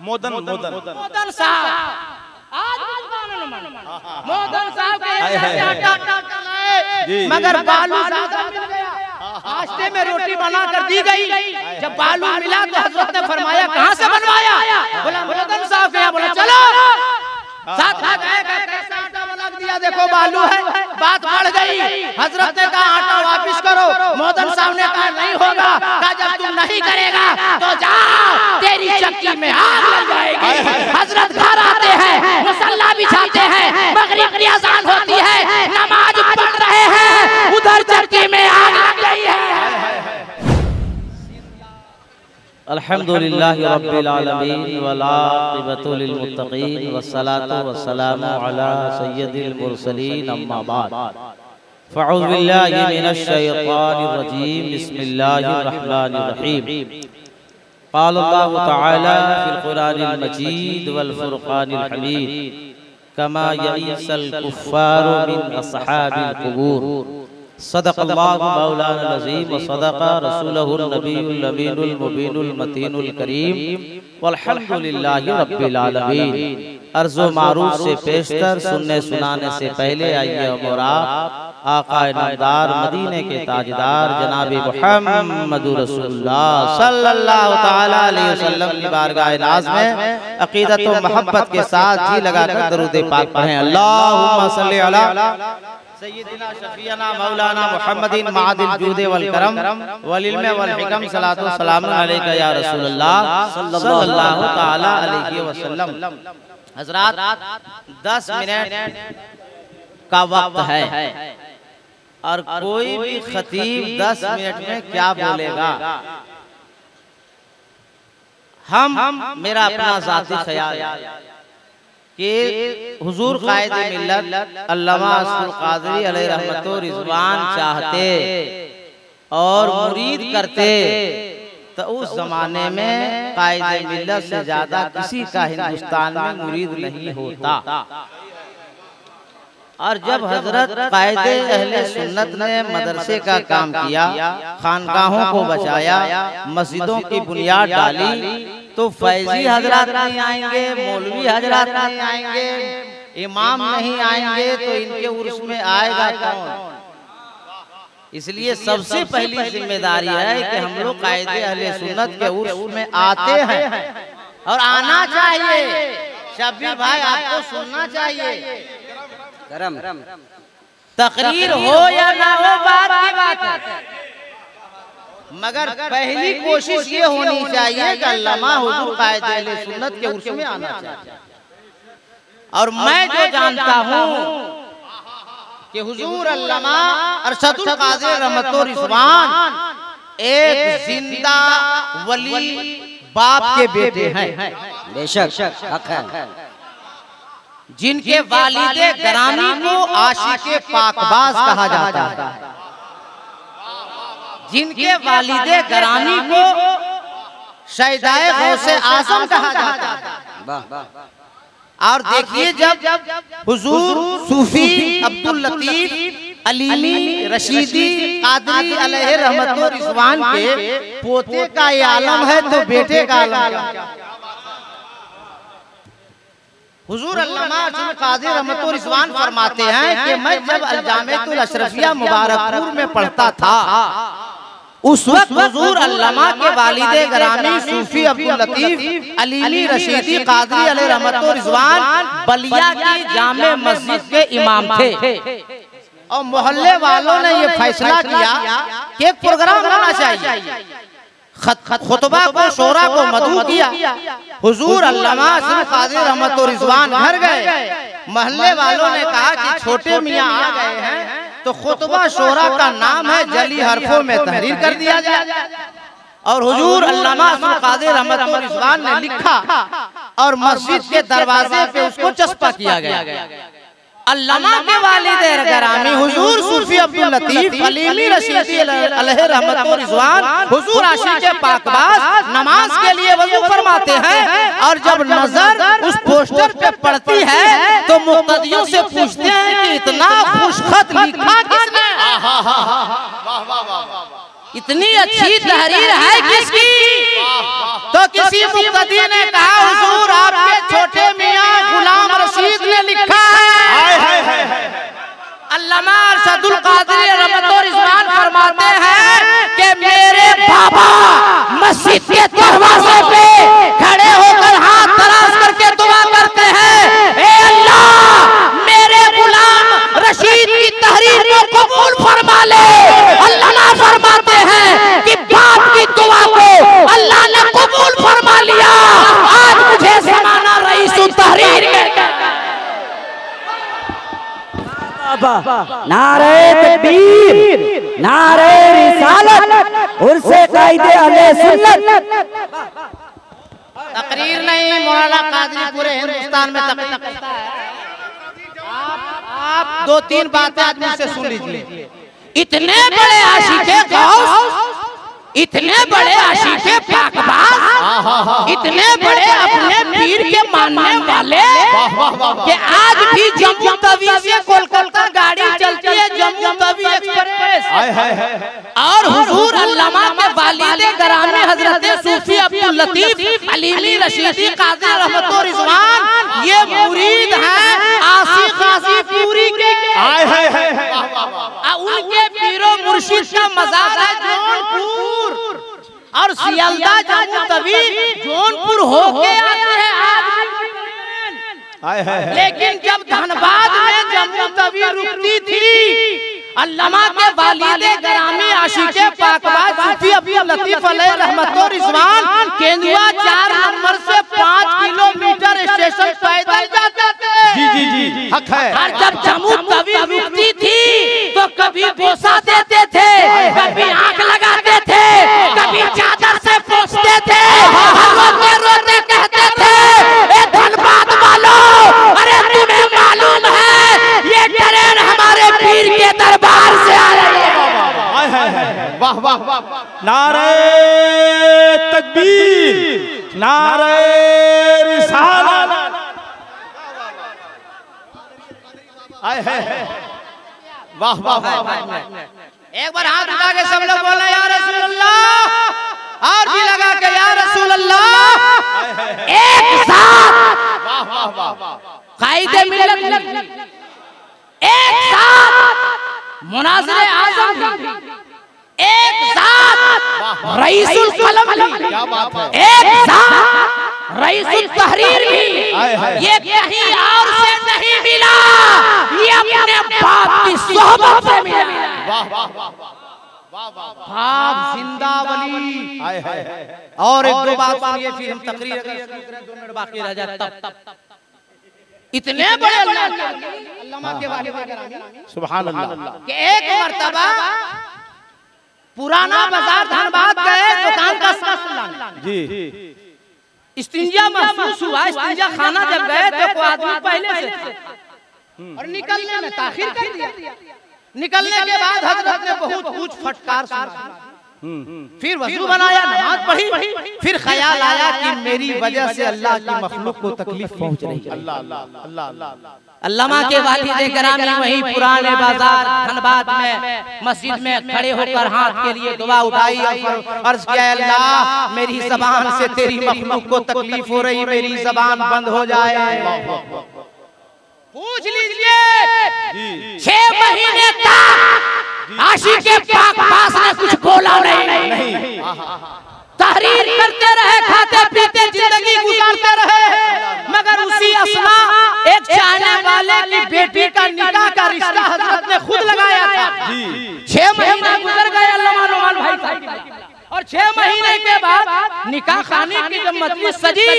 मोदन साहब। आज मोदन साहब के मगर बालू नाश्ते में रोटी बना कर दी गई। जब बालू मिला तो हजरत ने फरमाया कहाँ से बनवाया? बोला मोदन साहब के यहाँ। बोला चलो साथ दिया, देखो बालू है। बात बढ़ गई। हजरत ने कहा आटा वापिस करो। मोदन साहब ने कहा नहीं होगा। कहा जब तुम नहीं करेगा तो जाओ, तेरी चक्की में आग लग जाएगी। हजरत घर आते हैं, मुसल्ला बिछाते हैं, मगरिब की अज़ान होती है, नमाज पढ़ रहे हैं, उधर चक्की में आग लग गई है। अल्हम्दुलिल्लाहि रब्बिल आलमीन वल आक़िबतु लिल मुत्तक़ीन वस्सलातु वस्सलामु अला सय्यिदिल मुरसलीन अम्मा बाद फ़अऊज़ु बिल्लाहि मिनश शैतानिर रजीम बिस्मिल्लाहिर रहमानिर रहीम क़ाल अल्लाहु तआला फ़िल क़ुरानिल मजीद वल फ़ुरक़ानिल हमीद कमा यईसल कुफ़्फ़ारु मिन अस्हाबिल क़ुबूर सदक़ल्लाहु मौलाना अज़ीम व सदक़ रसूलुहुन नबियुल अमीनुल मुबीनुल मतीनुल करीम वल्हम्दुलिल्लाहि रब्बिल आलमीन। अर्ज़ो मारूफ से पेशतर, सुनने सुनाने से पहले आइए और आक़ाए नामदार मदीने के ताजदार जनाब मुहम्मदुर रसूलुल्लाह सल्लल्लाहु तआला अलैहि वसल्लम की बारगाह नाज़ में अक़ीदत व मोहब्बत के साथ जी लगाकर दरूद पाक पढ़ें। अल्लाहुम्मा सल्लि अला सय्यिदिना शफ़ीअना मौलाना मुहम्मदिन मादिल जूद वल करम वल इल्म वल हिकम सलातु व सलामुन अलैका या रसूलल्लाह सल्लल्लाहु तआला अलैहि वसल्लम। हज़रात 10 मिनट का वक्त है और कोई भी खतीब 10 मिनट में क्या बोलेगा? हम मेरा अपना ज़ाती ख्याल कि हुजूर कायदे मिल्लत अल्लामा अशरफ क़ादरी अलैहि रहमतो रिज़वान चाहते और मुरीद करते तो उस जमाने में कायदे मिल्लत से ज्यादा किसी का हिंदुस्तान में मुरीद नहीं होता। और जब हजरत कायदे अहले सुन्नत ने मदरसे का काम किया, खानकाहों को बचाया, मस्जिदों की बुनियाद डाली, तो फैजी हजरात नहीं आएंगे, मौलवी हजरात नहीं आएंगे, इमाम नहीं आएंगे, तो इनके उर्स में आएगा कौन? इसलिए सबसे पहली जिम्मेदारी है कि हम लोग कायदे अहले सुन्नत के उर्स में आते हैं और आना चाहिए। शब्बीर भाई आपको सुनना चाहिए। तकरीर हो या ना हो बात की बात है, मगर पहली कोशिश ये होनी चाहिए कि अल्लामा हुजूर कायदे अहले सुन्नत के उर्स में आना चाहिए। और मैं जो जानता हूँ कि हुजूर अल्लामा अरशदुल क़ादिर रहमतो रिज़वान एक जिंदा वली बाप के बेटे हैं, बेशक हक है, जिनके वालिदे गरामी को आशिके पाकबाज कहा जाता है, जिनके वालिदे गरामी को शहीदाए गौसे आज़म कहा जाता है। और देखिए जब हुजूर सूफी अब्दुल लतीफ अलीमी रशीदी क़ादरी अलैहि रहमतो रिज़वान के पोते का ये आलम है, तो बेटे का आलम क्या? हुजूर अल्लामा अशरफ क़ादरी रहमतो रिज़वान फरमाते हैं कि मैं जब अल-जामिअतुल अशरफिया मुबारकपुर में पढ़ता था, उस वक्त हुजूर अल्लामा के वालिदे गरामी सूफी अब्दुल लतीफ अलीमी रशीदी क़ादरी अलैहि रहमतो रिज़वान बलिया की जामे मस्जिद के इमाम थे। और मोहल्ले वालों ने ये फैसला किया कि एक प्रोग्राम होना चाहिए। खुतबा को शोरा को मदऊ किया। हुजूर अल्लामा अशरफ क़ादरी रहमतो रिज़वान घर गए। मोहल्ले वालों ने कहा कि छोटे मियाँ आ गए हैं, तो खुतबा शोरा का नाम है जली हरफों में तहरीर कर दिया जाए। और हुजूर अल्लामा अशरफ क़ादरी रहमतो रिज़वान ने लिखा और मस्जिद के दरवाजे पे उसको चस्पा किया गया। अल्लामा के वालिदे गरामी हुजूर सूफी अब्दुल लतीफ अलीमी रशीदी अलैहि रहमतो रिज़वान हुजूर आशिक़े पाकबाज नमाज के लिए वज़ू फरमाते हैं, और जब नजर उस पोस्टर पे पड़ती है तो मुक़्तदियों से पूछते हैं कि इतना खुशखत लिखा किसने? इतनी अच्छी तहरीर है किसकी? तो किसी मुक्तदी ने कहा हुजूर आपके छोटे मियां गुलाम रशीद ने लिखा है। अल्लामा अरशदुल कादरी रहमतुल्लाह रिजवान फरमाते हैं कि मेरे बाबा मस्जिद के दरवाजे पे खड़े होकर हाथ दराज करके दुआ करते हैं, ए अल्लाह मेरे गुलाम रशीद की तहरीर को कबूल फरमा ले। अल्लामा फरमाते हैं कि बाप की दुआ को अल्लाह ने कबूल फरमा लिया। आज मुझे ज़माना रईसुत तहरीर नारे तकबीर, नारे रिसालत, उर्से कायदे अहले सुन्नत। तकरीर नहीं, मौलाना कादरी पूरे हिंदुस्तान में तकरीर करता है। आप दो तीन बातें आदमी से सुन लीजिए। इतने बड़े आशिके गौस, इतने बड़े आशिके पाकबाज, इतने बड़े अपने पीर के मानने वाले कि आज भी जम्मू तवी से कोलकाता गाड़ी चलती है, जम्मू तवी एक्सप्रेस। और हुजूर अल्लामा के वालिद ग्रामी हजरत सूफी अब्दुल लतीफ अलीमी रशीदी कादरी रहमतुल्लाह रिजवान ये मुरीद हैं आसिफ गाजी पूरी के। उनके पीरो मुर्शिद का मज़ार है जौनपुर, और सियालदा जम्मू तवी जौनपुर होके आते हैं। लेकिन जब धनबाद में जम्मू तवी रुकती थी, अल्लामा के वालिद ग्रामी आशिके पाकबाज सूफी अब्दुल लतीफ अलैहि रहमतुल्लाह रिजवान केंदुआ 4 नंबर से 5 किलोमीटर स्टेशन पैदल जाते थे। जी हक है। और जब जम्मू तवी रुकती थी तो कभी बोसा देते थे, कभी आंख लगाते थे, कभी चादर से पोंछते थे, रोते रोते कहते थे, ए धनबाद वालों, अरे तुम्हें मालूम है ये ट्रेन हमारे पीर के दरबार से आ रही है। वाह वाह वाह, नारे तकबीर, नारे रिसालत। वाह वाह वाह। एक बार हाथ उठा के सब लोग बोले या रसूल अल्लाह, और भी लगा के या रसूल अल्लाह। एक साथ वाह वाह वाह, कायदे मिल्लत, एक साथ मुनाज़िर आज़म, एक साथ रईसुल कलम, क्या बात है, एक साथ रईसुल तहरीर भी। ये कहीं और से नहीं मिला, ये अपने बाप की सोहबत से मिला। वाह वाह वाह वाह, बाप जिंदा वली। और एक दो बात सुनिए फिर हम तकरीर, 2 मिनट बाकी रह जाए तब। इतने बड़े अल्लामा के वालिद ग्रामी सुभान अल्लाह कि एक मर्तबा पुराना बाजार धनबाद गए दुकान का सामान जी। इस्तिंजा महसूस हुआ, इस्तिंजा खाना जब गए तो कोई आदमी पहले से था और निकलने में ताखिर कर दिया। निकलने के बाद हजरत ने बहुत कुछ फटकार सुना, फिर वजू बनाया, नमाज पढ़ी, फिर ख्याल आया कि मेरी वजह से अल्लाह की मखलूक को तकलीफ पहुंच रही है। अल्लाह अल्लाह अल्लाह। अल्लामा के वालिद ग्रामी वहीं पुराने बाजार धनबाद में मस्जिद में खड़े होकर हाथ के लिए दुआ उठाई और अर्ज किया, अल्लाह मेरी ज़बान से तेरी मखलूक को तकलीफ हो रही, मेरी ज़बान बंद हो जाए। पूछ लीजिए 6 महीने तक आशिके पाकबाज ने कुछ बोला नहीं। तहरीर करते रहे, खाते पीते जिंदगी गुजारते रहे, मगर उसी असना एक चाहने वाले की बेटी का निकाह का रिश्ता हजरत ने खुद लगाया था। 6 महीने गुजर गए अल्लामा नौमान भाई साहब, और 6 महीने के बाद निकाह खाने की जब मजलिस सजी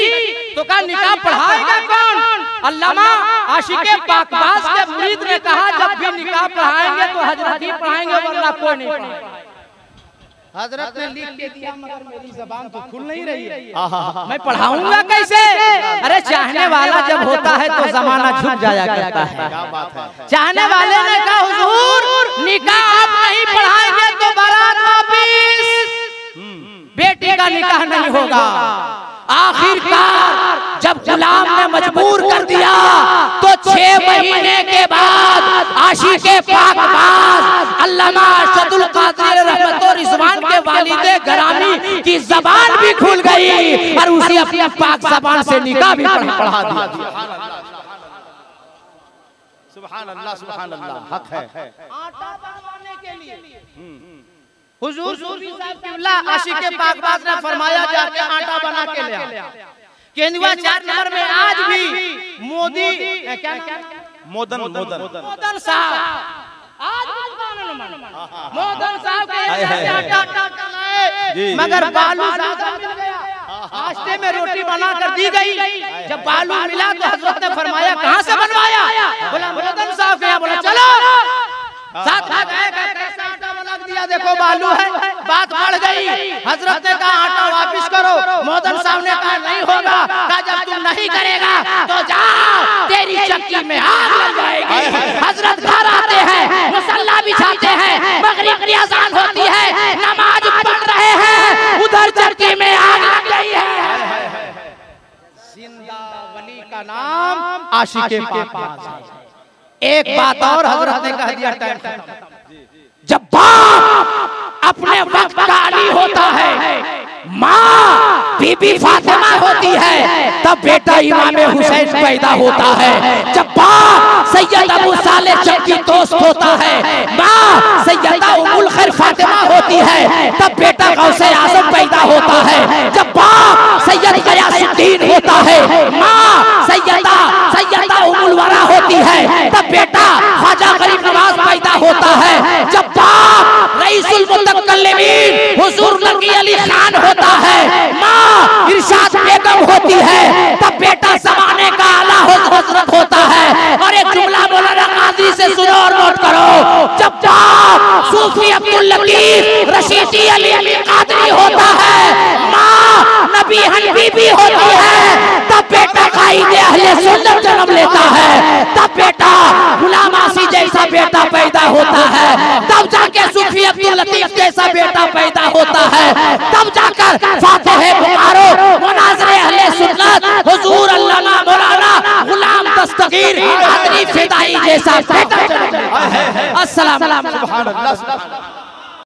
तो कहा निकाह पढ़ाएगा कौन? अल्लामा आशिके पाकबाज के मुरीद ने कहा जब भी निकाह पढ़ाएंगे तो हजरत ही पढ़ाएंगे, वरना कोई नहीं पढ़ाएगा। हजरत ने लिख के दिया, मगर मेरी ज़बान तो खुल नहीं रही है, मैं पढ़ाऊंगा कैसे? अरे चाहने वाला जब होता है तो जमाना झुक जाया करता है। चाहने वाले ने कहा हुजूर निकाह आप नहीं पढ़ाएंगे तो बारात वापिस, बेटी का निकाह नहीं होगा। आखिरकार जब गुलाम ने मजबूर कर दिया तो 6 महीने के बाद आशिके पाकबाज अल्लामा अरशदुल कादरी रहमतुल्लाह रिजवान के वालिद ग्रामी की ज़बान भी खुल गई और उसी अपनी पाक ज़बान से निकाह भी पढ़ा दिया। सुभान अल्लाह, सुभान अल्लाह, हक है। आटा बनवाने के लिए हुजूर सूफी साहब क़िबला आशिक़े पाकबाज़ ने फरमाया जाके आटा बना के ले आ। केंद्रीय 4 नंबर में आज भी मोदी क्या मोदन साहब आज मोदन साहब के आटा लाए, मगर बालू साहब मिल गया। नाश्ते में रोटी बना कर दी गई, जब बालू मिला तो हजरत ने फरमाया कहाँ से बनवाया? बोला मोदन साहब के। बोला चलो साथ कैसा आटा बना दिया, देखो बालू है। बात बढ़ गई, हजरत ने कहा आटा वापिस करो। मोदन साहब ने कहा नहीं होगा। कहा जब तुम नहीं करेगा तो जाओ, तेरी चक्की में आग लग जाएगी। हजरत घर आते हैं, मुसल्ला बिछाते हैं, मगरिब की अज़ान होती है, नमाज पढ़ रहे हैं, उधर चक्की में आग लग गई है। जिंदा वली का नाम आशिक़े पाकबाज़ है। एक बात और हजरत ने कह दिया, टाइम खत्म। जब बाप अपने वक्त का अली होता है, माँ बीबी फातिमा होती है, तब बेटा इमाम हुसैन पैदा होता है। जब बाप सैयद अबू सालेह चक्की दोस्त होता है, माँ सैयदा उम्मुल खैर फातिमा होती है, तब बेटा गौसे आज़म पैदा होता है। जब बाप सैयद गयासुद्दीन होता है, माँ सैयदा उम्मुल वरा होती है, तब बेटा ख्वाजा गरीब नवाज पैदा होता है। जब बाप रईसुल मुतकल्लिमीन हुजूर नबी अली खान होता है, माँ इरशाद बेगम होती है, तब बेटा ज़माने का आला हज़रत होता है। और एक जुमला मौलाना कादरी से सुनो और नोट करो, जब बाप सूफी अब्दुल लतीफ रशीदी अली कादरी होता है, माँ नबी हनफी होती है, तब बेटा कायदे अहले सुन्नत जन्म लेता है। तब बेटा गुलाम आसी जैसा बेटा पैदा होता है, तब जाके सूफी अब्दुल लतीफ जैसा बेटा पैदा होता है, तब जाकर फातिह बुखारो मुनाज़िर अहले सुन्नत हुजूर अल्लामा मौलाना गुलाम दस्तगीर कादरी फिदाई जैसा बेटा। अस्सलाम। सुभान अल्लाह।